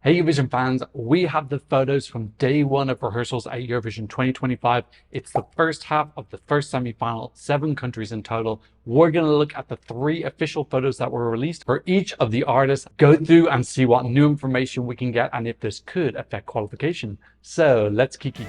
Hey Eurovision fans, we have the photos from day one of rehearsals at Eurovision 2025. It's the first half of the first semi-final, 7 countries in total. We're going to look at the 3 official photos that were released for each of the artists, go through and see what new information we can get and if this could affect qualification. So let's kiki.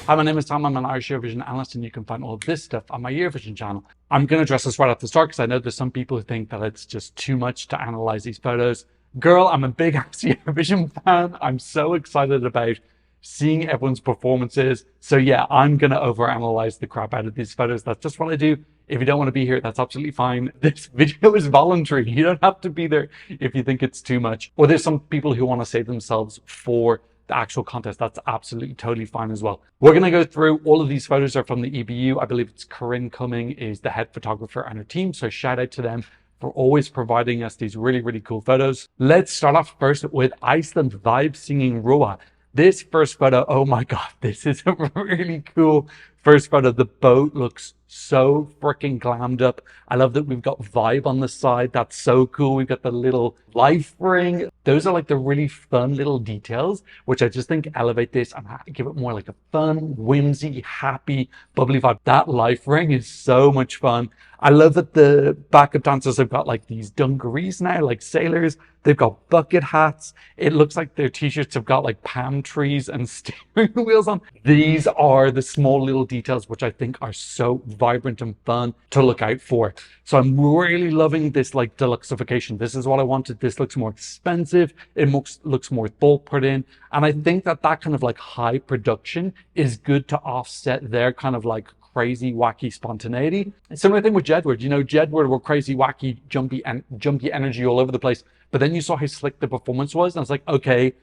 Hi, my name is Tom. I'm an Irish Eurovision analyst, and you can find all of this stuff on my Eurovision channel. I'm going to address this right at the start because I know there's some people who think that it's just too much to analyze these photos. Girl, I'm a big Eurovision fan. I'm so excited about seeing everyone's performances. So yeah, I'm going to overanalyze the crap out of these photos. That's just what I do. If you don't want to be here, that's absolutely fine. This video is voluntary. You don't have to be there if you think it's too much. Or there's some people who want to save themselves for the actual contest. That's absolutely totally fine as well. We're going to go through all of these photos are from the EBU. I believe it's Corinne Cumming is the head photographer and her team. So shout out to them for always providing us these really cool photos. Let's start off first with Iceland Vibe singing Roa. This first photo, oh my God, this is a really cool first photo. The boat looks so freaking glammed up. I love that we've got Vibe on the side. That's so cool. We've got the little life ring. Those are like the really fun little details, which I just think elevate this and give it more like a fun, whimsy, happy, bubbly vibe. That life ring is so much fun. I love that the backup dancers have got like these dungarees now, like sailors. They've got bucket hats. It looks like their t-shirts have got like palm trees and steering wheels on. These are the small little details which I think are so vibrant and fun to look out for. So I'm really loving this like deluxeification. This is what I wanted. This looks more expensive. It looks more thought put in. And I think that kind of like high production is good to offset their kind of like crazy, wacky spontaneity. Similar thing with Jedward. You know, Jedward were crazy, wacky, jumpy energy all over the place. But then you saw how slick the performance was. And it's like, okay,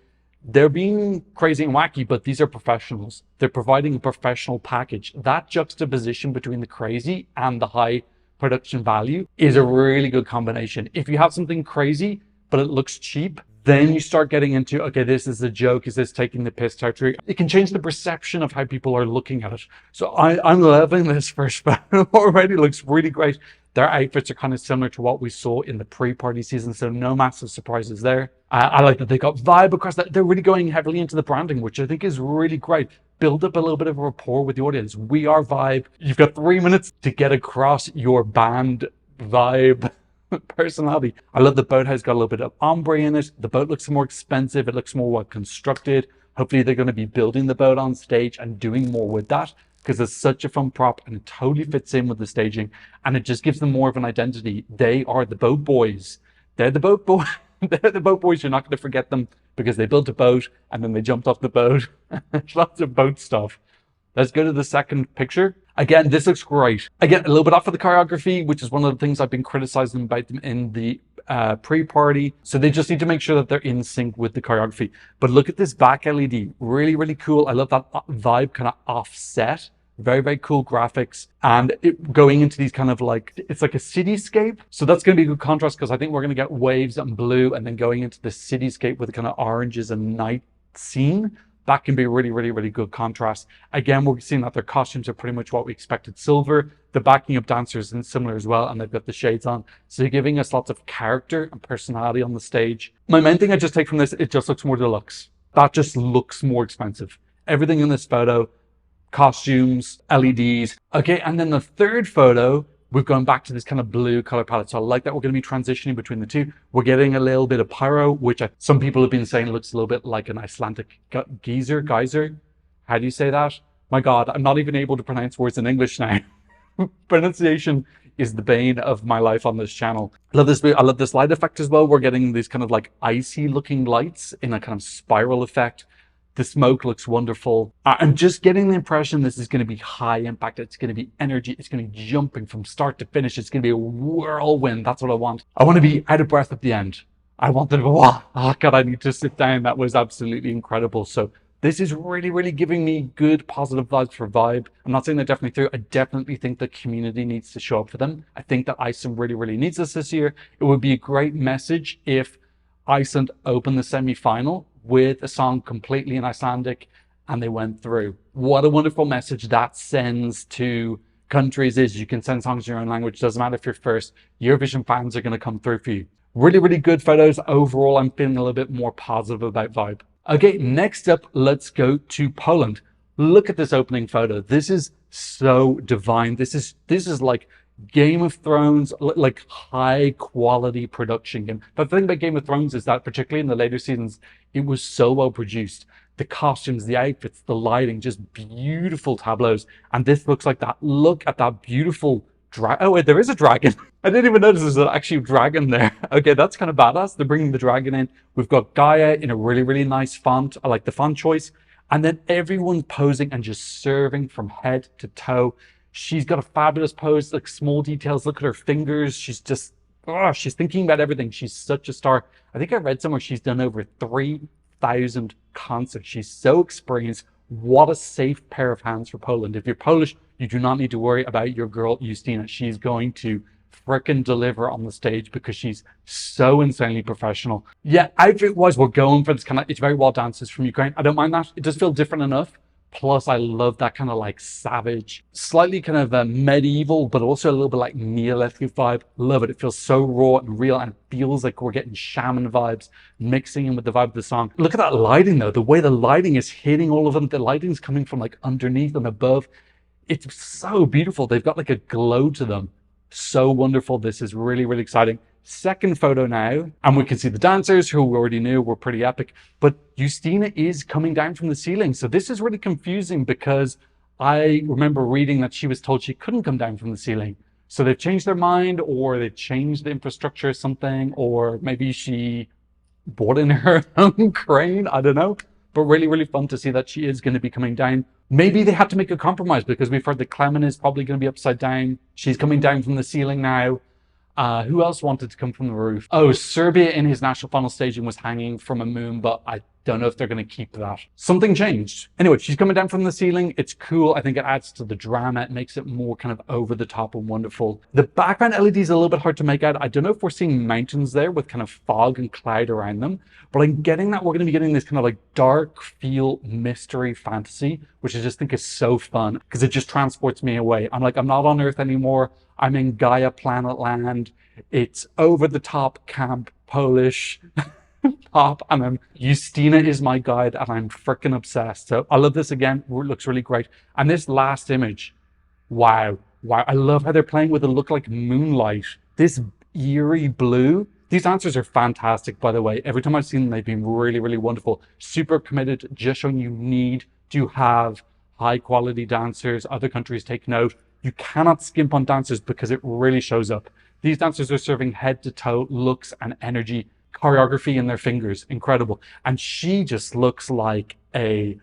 they're being crazy and wacky, but these are professionals. They're providing a professional package. That juxtaposition between the crazy and the high production value is a really good combination. If you have something crazy, but it looks cheap, then you start getting into, okay, this is a joke. Is this taking the piss territory? It can change the perception of how people are looking at it. So I'm loving this first photo already. Looks really great. Their outfits are kind of similar to what we saw in the pre-party season. So no massive surprises there. I like that they got Vibe across that. They're really going heavily into the branding, which I think is really great. Build up a little bit of a rapport with the audience. We are Vibe. You've got 3 minutes to get across your band Vibe personality. I love the boat has got a little bit of ombre in it. The boat looks more expensive. It looks more well constructed. Hopefully they're going to be building the boat on stage and doing more with that because it's such a fun prop and it totally fits in with the staging and it just gives them more of an identity. They are the boat boys. They're the boat boys. They're the boat boys. You're not going to forget them because they built a boat and then they jumped off the boat. There's lots of boat stuff. Let's go to the second picture. Again, this looks great. Again, a little bit off of the choreography, which is one of the things I've been criticizing about them in the pre-party. So they just need to make sure that they're in sync with the choreography. But look at this back LED. Really cool. I love that Vibe kind of offset. Very cool graphics. And going into these kind of like, it's like a cityscape. So that's going to be a good contrast because I think we're going to get waves and blue and then going into the cityscape with the kind of oranges and night scene. That can be really good contrast. Again, we're seeing that their costumes are pretty much what we expected. Silver, the backing up dancers is similar as well, and they've got the shades on. So you're giving us lots of character and personality on the stage. My main thing I just take from this, it just looks more deluxe. That just looks more expensive. Everything in this photo, costumes, LEDs. Okay, and then the third photo, we've gone back to this kind of blue color palette. So I like that we're going to be transitioning between the two. We're getting a little bit of pyro, which some people have been saying looks a little bit like an Icelandic geyser. How do you say that? My God, I'm not even able to pronounce words in English now. Pronunciation is the bane of my life on this channel. I love this light effect as well. We're getting these kind of like icy looking lights in a kind of spiral effect. The smoke looks wonderful. I'm just getting the impression this is going to be high impact. It's going to be energy. It's going to be jumping from start to finish. It's going to be a whirlwind. That's what I want. I want to be out of breath at the end. I want them to go, oh God, I need to sit down. That was absolutely incredible. So this is really giving me good positive vibes for Vibe. I'm not saying they're definitely through. I definitely think the community needs to show up for them. I think that Iceland really needs this year. It would be a great message if Iceland opened the semi-final with a song completely in Icelandic and they went through. What a wonderful message that sends to countries is you can send songs in your own language. Doesn't matter if you're first. Eurovision fans are going to come through for you. Really, really good photos. Overall, I'm feeling a little bit more positive about vibe. Okay, next up, let's go to Poland. Look at this opening photo. This is so divine. This is like Game of Thrones, like high quality production game. But the thing about Game of Thrones is that particularly in the later seasons, it was so well produced. The costumes, the outfits, the lighting, just beautiful tableaus. And this looks like that. Look at that beautiful oh wait, there is a dragon. I didn't even notice there's actually a dragon there. Okay, that's kind of badass. They're bringing the dragon in. We've got Gaia in a really, really nice font. I like the font choice. And then everyone's posing and just serving from head to toe. She's got a fabulous pose, like small details. Look at her fingers. She's just, oh, she's thinking about everything. She's such a star. I think I read somewhere she's done over 3,000 concerts. She's so experienced. What a safe pair of hands for Poland. If you're Polish, you do not need to worry about your girl, Justyna. She's going to frickin' deliver on the stage because she's so insanely professional. Yeah, outfit-wise, we're going for this kind of, it's very well dancers from Ukraine. I don't mind that. It does feel different enough. Plus, I love that kind of like savage, slightly kind of medieval, but also a little bit like Neolithic vibe. Love it. It feels so raw and real and feels like we're getting shaman vibes mixing in with the vibe of the song. Look at that lighting though. The way the lighting is hitting all of them. The lighting's coming from like underneath and above. It's so beautiful. They've got like a glow to them. So wonderful. This is really, really exciting. Second photo now, and we can see the dancers who we already knew were pretty epic, but Justyna is coming down from the ceiling. So this is really confusing because I remember reading that she was told she couldn't come down from the ceiling. So they've changed their mind, or they've changed the infrastructure or something, or maybe she bought in her own crane. I don't know. But really, really fun to see that she is going to be coming down. Maybe they had to make a compromise because we've heard that Clement is probably going to be upside down. She's coming down from the ceiling now. Who else wanted to come from the roof? Oh, Serbia in his national final staging was hanging from a moon, but I don't know if they're going to keep that. Something changed. Anyway, she's coming down from the ceiling. It's cool. I think it adds to the drama. It makes it more kind of over the top and wonderful. The background LED is a little bit hard to make out. I don't know if we're seeing mountains there with kind of fog and cloud around them, but I'm getting that we're going to be getting this kind of like dark feel mystery fantasy, which I just think is so fun because it just transports me away. I'm like, I'm not on Earth anymore. I'm in Gaia planet land. It's over the top camp Polish pop, and Justyna is my guide, and I'm freaking obsessed. So I love this again. It looks really great. And this last image, wow. I love how they're playing with it. Look like moonlight. This eerie blue. These dancers are fantastic, by the way. Every time I've seen them, they've been really, really wonderful. Super committed, just showing you need to have high quality dancers. Other countries take note. You cannot skimp on dancers because it really shows up. These dancers are serving head to toe looks and energy, choreography in their fingers. Incredible. And she just looks like a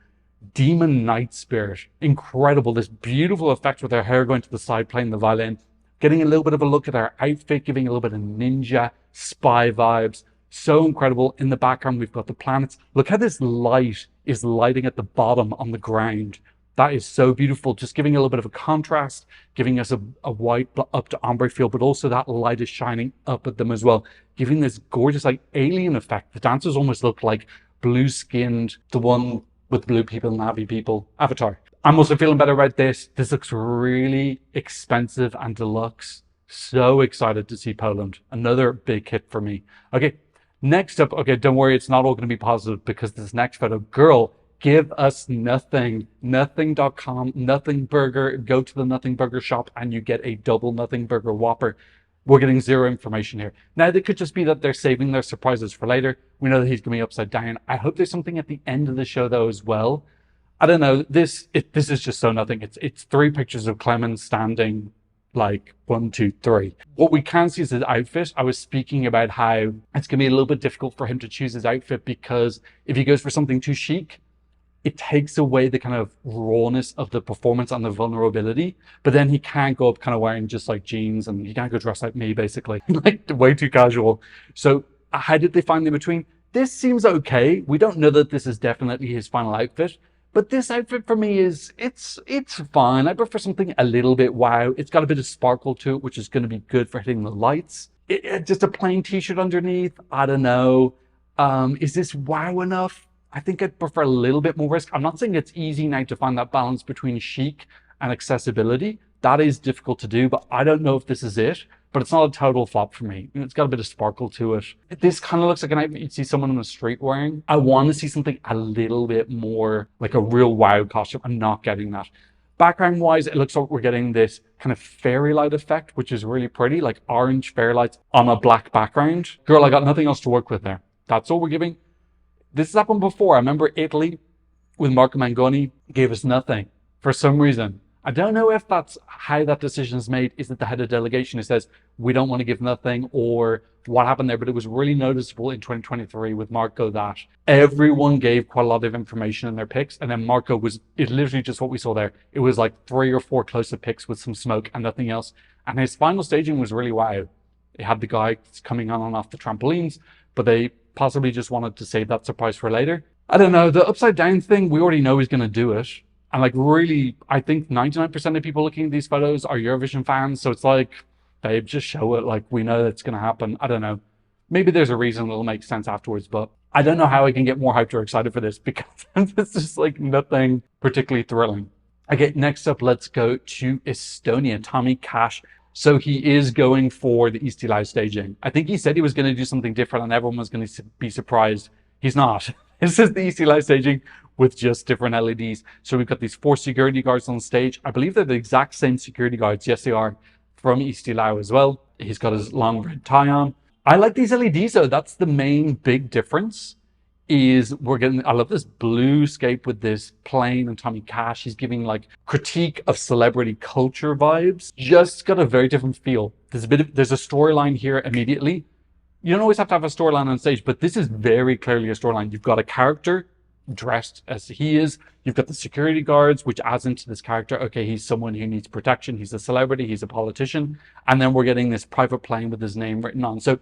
demon night spirit. Incredible. This beautiful effect with her hair going to the side, playing the violin, getting a little bit of a look at her outfit, giving a little bit of ninja spy vibes. So incredible. In the background, we've got the planets. Look how this light is lighting at the bottom on the ground. That is so beautiful, just giving a little bit of a contrast, giving us a white up to ombre feel, but also that light is shining up at them as well, giving this gorgeous like alien effect. The dancers almost look like blue-skinned, the one with blue people, Navi people, Avatar. I'm also feeling better about this. This looks really expensive and deluxe. So excited to see Poland. Another big hit for me. Okay, next up, okay, don't worry, it's not all going to be positive because this next photo, girl, give us nothing. Nothing.com, Nothing Burger. Go to the Nothing Burger shop and you get a double Nothing Burger Whopper. We're getting zero information here. Now, it could just be that they're saving their surprises for later. We know that he's going to be upside down. I hope there's something at the end of the show, though, as well. I don't know. This is just so nothing. It's 3 pictures of Clement standing like 1, 2, 3. What we can see is his outfit. I was speaking about how it's going to be a little bit difficult for him to choose his outfit because if he goes for something too chic, it takes away the kind of rawness of the performance and the vulnerability. But then he can't go up kind of wearing just like jeans, and he can't go dressed like me, basically. Like way too casual. So how did they find the between? This seems okay. We don't know that this is definitely his final outfit, but this outfit for me is, it's fine. I prefer something a little bit wow. It's got a bit of sparkle to it, which is going to be good for hitting the lights. Just a plain t-shirt underneath. I don't know. Is this wow enough? I think I'd prefer a little bit more risk. I'm not saying it's easy now to find that balance between chic and accessibility. That is difficult to do, but I don't know if this is it. but it's not a total flop for me. It's got a bit of sparkle to it. This kind of looks like an outfit you'd see someone on the street wearing. I want to see something a little bit more like a real wow costume. I'm not getting that. Background wise, it looks like we're getting this kind of fairy light effect, which is really pretty, like orange fairy lights on a black background. Girl, I got nothing else to work with there. That's all we're giving. This has happened before. I remember Italy with Marco Mangoni gave us nothing for some reason. I don't know if that's how that decision is made. Is it the head of delegation who says, we don't want to give nothing, or what happened there? But it was really noticeable in 2023 with Marco that everyone gave quite a lot of information in their picks. And then Marco was, it's literally just what we saw there. It was like 3 or 4 close-up picks with some smoke and nothing else. And his final staging was really wow. It had the guy coming on and off the trampolines, but they possibly just wanted to save that surprise for later. I don't know. The upside down thing, we already know he's going to do it. And like really, I think 99% of people looking at these photos are Eurovision fans. So it's like, babe, just show it. Like, we know it's going to happen. I don't know. Maybe there's a reason it'll make sense afterwards, but I don't know how I can get more hyped or excited for this because it's just like nothing particularly thrilling. Okay, next up, let's go to Estonia. Tommy Cash. So he is going for the East Live staging. I think he said he was going to do something different and everyone was going to be surprised. He's not. This is the East Live staging with just different LEDs. So we've got these 4 security guards on stage. I believe they're the exact same security guards. Yes, they are, from East Live as well. He's got his long red tie on. I like these LEDs though. That's the main big difference. Is we're getting, I love this blue scape with this plane and Tommy Cash. He's giving like critique of celebrity culture vibes. Just got a very different feel. There's a storyline here immediately. You don't always have to have a storyline on stage, but this is very clearly a storyline. You've got a character dressed as he is. You've got the security guards, which adds into this character. Okay, he's someone who needs protection. He's a celebrity. He's a politician. And then we're getting this private plane with his name written on. So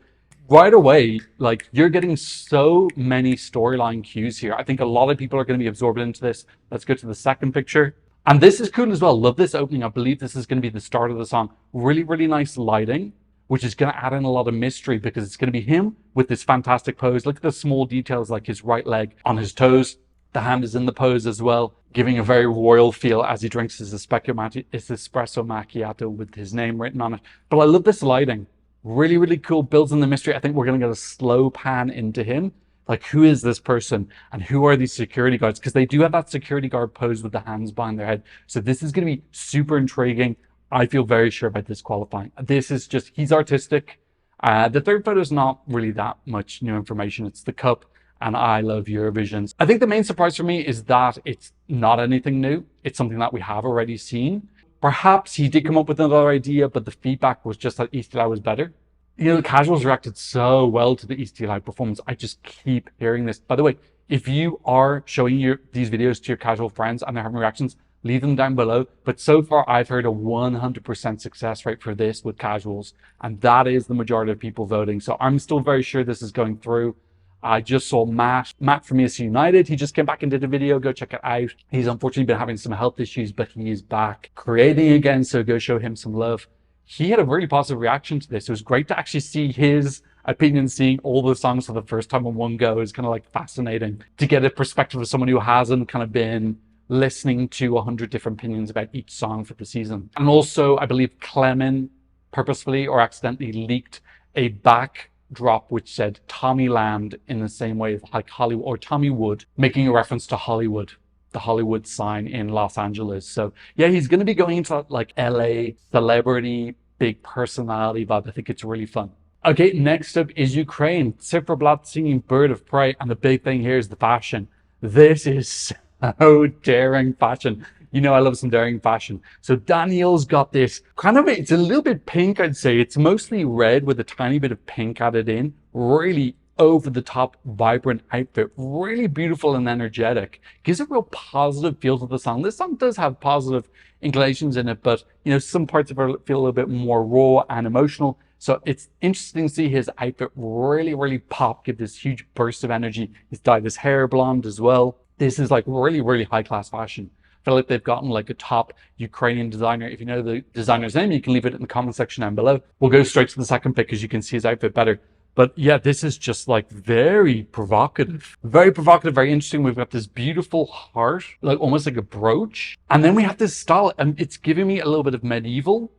right away, like, you're getting so many storyline cues here. I think a lot of people are going to be absorbed into this. Let's go to the second picture. And this is cool as well. Love this opening. I believe this is going to be the start of the song. Really, really nice lighting, which is going to add in a lot of mystery because it's going to be him with this fantastic pose. Look at the small details, like his right leg on his toes. The hand is in the pose as well, giving a very royal feel as he drinks his espresso macchiato with his name written on it. But I love this lighting. Really, really cool. Builds in the mystery. I think we're going to get a slow pan into him. Like, who is this person and who are these security guards? Because they do have that security guard pose with the hands behind their head. So this is going to be super intriguing. I feel very sure about this qualifying. This is just, he's artistic. The third photo is not really that much new information. It's the cup and I love Eurovision. I think the main surprise for me is that it's not anything new. It's something that we have already seen. Perhaps he did come up with another idea, but the feedback was just that East Live was better. You know, the casuals reacted so well to the East Live performance. I just keep hearing this. By the way, if you are showing these videos to your casual friends and they're having reactions, leave them down below. But so far, I've heard a 100% success rate for this with casuals. And that is the majority of people voting. So I'm still very sure this is going through. I just saw Matt from ESC United. He just came back and did a video. Go check it out. He's unfortunately been having some health issues, but he is back creating again. So go show him some love. He had a really positive reaction to this. It was great to actually see his opinion. Seeing all the songs for the first time in one go is kind of like fascinating to get a perspective of someone who hasn't kind of been listening to 100 different opinions about each song for the season. And also, I believe Clemen purposefully or accidentally leaked a backdrop which said Tommy Land in the same way as like Hollywood, or Tommy Wood, making a reference to Hollywood, the Hollywood sign in Los Angeles. So yeah, he's going to be going into that like LA celebrity, big personality vibe. I think it's really fun. Okay, next up is Ukraine. Cifra singing Bird of Prey. And the big thing here is the fashion. This is so daring fashion. You know, I love some daring fashion. So Daniel's got this kind of, it's a little bit pink, I'd say. It's mostly red with a tiny bit of pink added in. Really over the top, vibrant outfit. Really beautiful and energetic. Gives a real positive feel to the song. This song does have positive inclinations in it, but you know, some parts of it feel a little bit more raw and emotional. So it's interesting to see his outfit really, really pop, give this huge burst of energy. He's dyed his hair blonde as well. This is like really, really high class fashion. I feel like they've gotten like a top Ukrainian designer. If you know the designer's name, you can leave it in the comment section down below. We'll go straight to the second pic because you can see his outfit better. But yeah, this is just like very provocative, very interesting. We've got this beautiful heart, like almost like a brooch. And then we have this style, and it's giving me a little bit of medieval.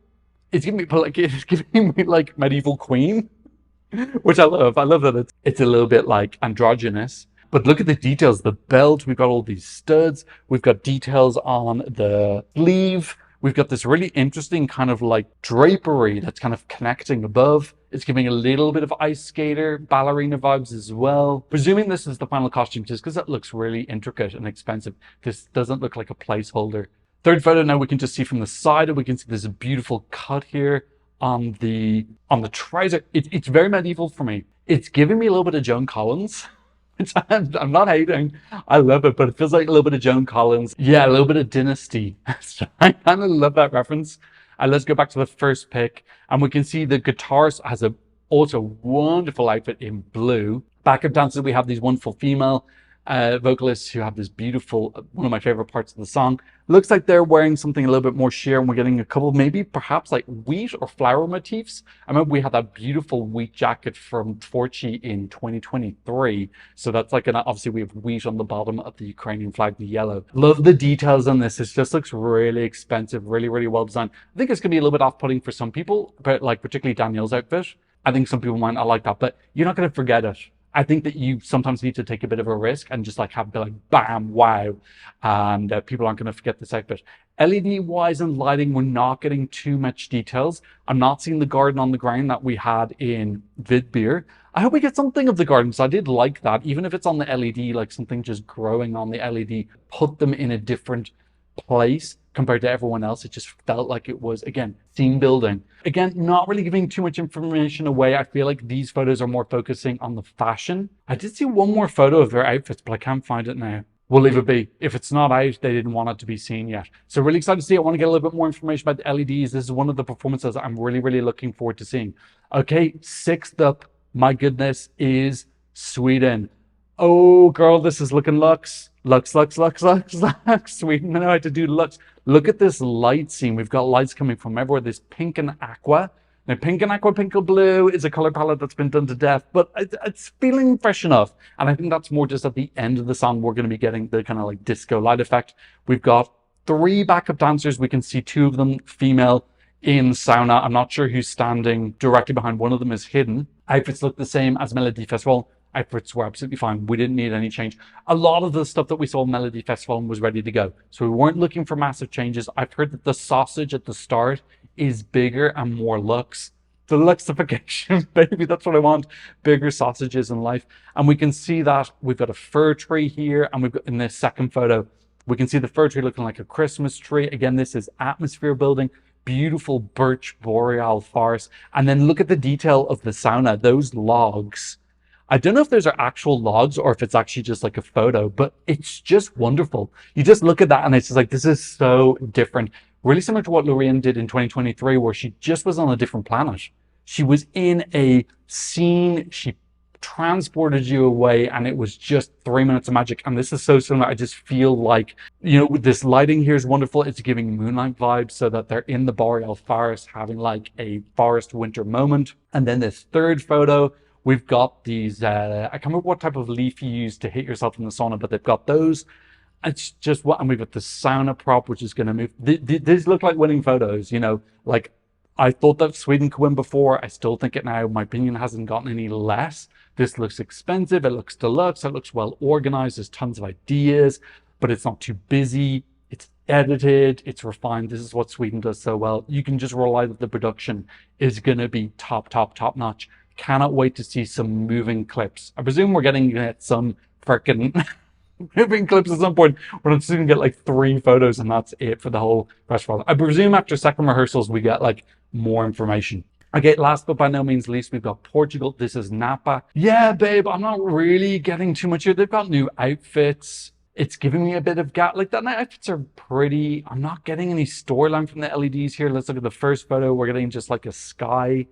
It's giving me, but like, it's giving me like medieval queen, which I love. I love that it's a little bit like androgynous. But look at the details. The belt, we've got all these studs. We've got details on the sleeve. We've got this really interesting kind of like drapery that's kind of connecting above. It's giving a little bit of ice skater, ballerina vibes as well. Presuming this is the final costume, just because it looks really intricate and expensive. This doesn't look like a placeholder. Third photo, now we can just see from the side, and we can see there's a beautiful cut here on the trouser. It's very medieval for me. It's giving me a little bit of Joan Collins. I'm not hating. I love it, but it feels like a little bit of Joan Collins. Yeah, a little bit of Dynasty. So I kind of love that reference. And let's go back to the first pick. And we can see the guitarist has a also wonderful outfit in blue. Backup dancers, we have these wonderful female vocalists who have this beautiful, one of my favorite parts of the song. Looks like they're wearing something a little bit more sheer, and we're getting a couple, maybe perhaps like wheat or flower motifs. I remember we had that beautiful wheat jacket from Tvorchi in 2023. So that's like obviously we have wheat on the bottom of the Ukrainian flag, the yellow. Love the details on this. It just looks really expensive, really, really well designed. I think it's gonna be a little bit off-putting for some people, but like particularly Danielle's outfit. I think some people might not like that, but you're not gonna forget it. I think that you sometimes need to take a bit of a risk and just like have be like, bam, wow. And people aren't going to forget this outfit. LED wise and lighting, we're not getting too much details. I'm not seeing the garden on the ground that we had in Vidbeer. I hope we get something of the garden, because I did like that. Even if it's on the LED, like something just growing on the LED, put them in a different place compared to everyone else. It just felt like it was, again, scene building. Again, not really giving too much information away. I feel like these photos are more focusing on the fashion. I did see one more photo of their outfits, but I can't find it now. We'll leave it be. If it's not out, they didn't want it to be seen yet. So really excited to see it. I want to get a little bit more information about the LEDs. This is one of the performances I'm really, really looking forward to seeing. Okay, sixth up, my goodness, is Sweden. Oh, girl, this is looking luxe. Lux. Sweden know how to do lux. Look at this light scene. We've got lights coming from everywhere. This pink and aqua. Now, pink and aqua, pink and blue is a color palette that's been done to death, but it's feeling fresh enough. And I think that's more just at the end of the song, we're going to be getting the kind of like disco light effect. We've got 3 backup dancers. We can see 2 of them female in sauna. I'm not sure who's standing directly behind. One of them is hidden. Outfits look the same as Melody Festival. Outfits were absolutely fine. We didn't need any change. A lot of the stuff that we saw in Melody Festival was ready to go. So we weren't looking for massive changes. I've heard that the sausage at the start is bigger and more luxe. The luxification, baby, that's what I want. Bigger sausages in life. And we can see that we've got a fir tree here, and we've got in this second photo, we can see the fir tree looking like a Christmas tree. Again, this is atmosphere building. Beautiful birch boreal forest. And then look at the detail of the sauna, those logs. I don't know if those are actual logs or if it's actually just like a photo, but it's just wonderful. You just look at that and it's just like, this is so different. Really similar to what Lorraine did in 2023, where she just was on a different planet. She was in a scene, she transported you away, and it was just 3 minutes of magic. And this is so similar. I just feel like, you know, this lighting here is wonderful. It's giving moonlight vibes, so that they're in the boreal forest having like a forest winter moment. And then this third photo, we've got these, I can't remember what type of leaf you use to hit yourself in the sauna, but they've got those. It's just what, and we've got the sauna prop, which is going to move. These look like winning photos, you know, like I thought that Sweden could win before. I still think it now. My opinion hasn't gotten any less. This looks expensive. It looks deluxe. It looks well organized. There's tons of ideas, but it's not too busy. It's edited. It's refined. This is what Sweden does so well. You can just rely that the production is going to be top notch. Cannot wait to see some moving clips. I presume we're getting some freaking moving clips at some point. We're just going to get like 3 photos and that's it for the whole festival. I presume after second rehearsals, we get like more information. Okay, last but by no means least, we've got Portugal. This is Napa. Yeah, babe, I'm not really getting too much here. They've got new outfits. It's giving me a bit of gap. Like, that outfits are pretty. I'm not getting any storyline from the LEDs here. Let's look at the first photo. We're getting just like a sky.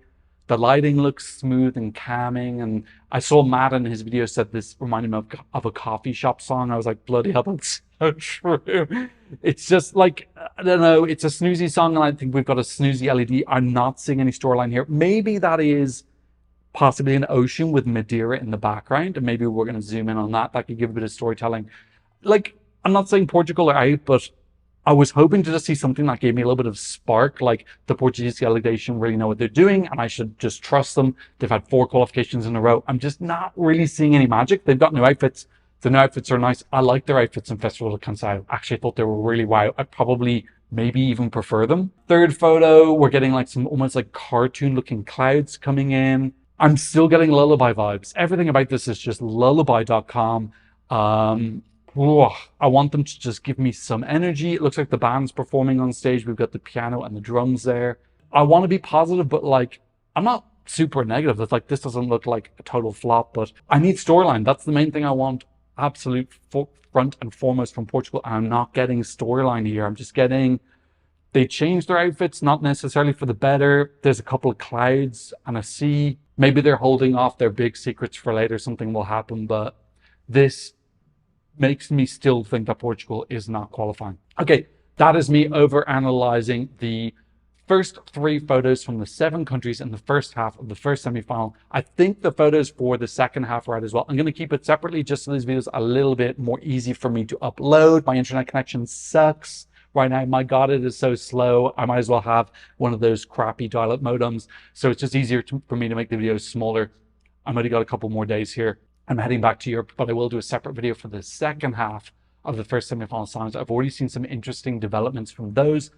The lighting looks smooth and calming. And I saw Matt in his video said this reminded me of a coffee shop song. I was like, bloody hell, that's so true. It's just like, I don't know, it's a snoozy song, and I think we've got a snoozy LED. I'm not seeing any storyline here. Maybe that is possibly an ocean with Madeira in the background, and maybe we're going to zoom in on that. That could give a bit of storytelling. Like, I'm not saying Portugal are out, but I was hoping to just see something that gave me a little bit of spark, like the Portuguese delegation really know what they're doing and I should just trust them. They've had 4 qualifications in a row. I'm just not really seeing any magic. They've got new outfits. The new outfits are nice. I like their outfits in Festival of Cansado. Actually, I thought they were really wow. I probably maybe even prefer them. Third photo, we're getting like some almost like cartoon looking clouds coming in. I'm still getting lullaby vibes. Everything about this is just lullaby.com. I want them to just give me some energy. It looks like the band's performing on stage. We've got the piano and the drums there. I want to be positive, but like, I'm not super negative. It's like, this doesn't look like a total flop, but I need storyline. That's the main thing I want. Absolute front and foremost from Portugal. I'm not getting storyline here. I'm just getting, they changed their outfits, not necessarily for the better. There's a couple of clouds and a sea. Maybe they're holding off their big secrets for later. Something will happen, but this makes me still think that Portugal is not qualifying. Okay, that is me over analyzing the first 3 photos from the 7 countries in the first half of the first semi-final. I think the photos for the second half are out as well. I'm going to keep it separately just so these videos a little bit more easy for me to upload. My internet connection sucks right now. My God, it is so slow. I might as well have one of those crappy dial-up modems. So it's just easier for me to make the videos smaller. I've only got a couple more days here. I'm heading back to Europe, but I will do a separate video for the second half of the first semi-final signs. I've already seen some interesting developments from those.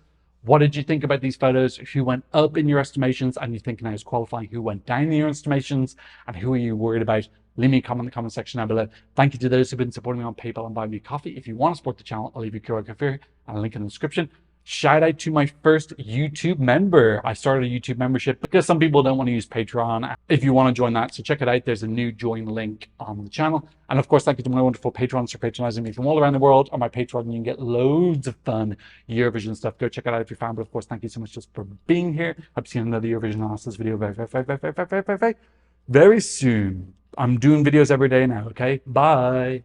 What did you think about these photos? Who went up in your estimations and you think now is qualifying? Who went down in your estimations? And who are you worried about? Leave me a comment in the comment section down below. Thank you to those who've been supporting me on PayPal and buying me coffee. If you want to support the channel, I'll leave you a QR code here and a link in the description. Shout out to my first YouTube member. I started a YouTube membership because some people don't want to use Patreon. If you want to join that, so check it out. There's a new join link on the channel. And of course, thank you to my wonderful patrons for patronizing me from all around the world. On my Patreon, you can get loads of fun Eurovision stuff. Go check it out if you're a fan. But of course, thank you so much just for being here. Hope to see another Eurovision analysis video very soon. I'm doing videos every day now, okay? Bye.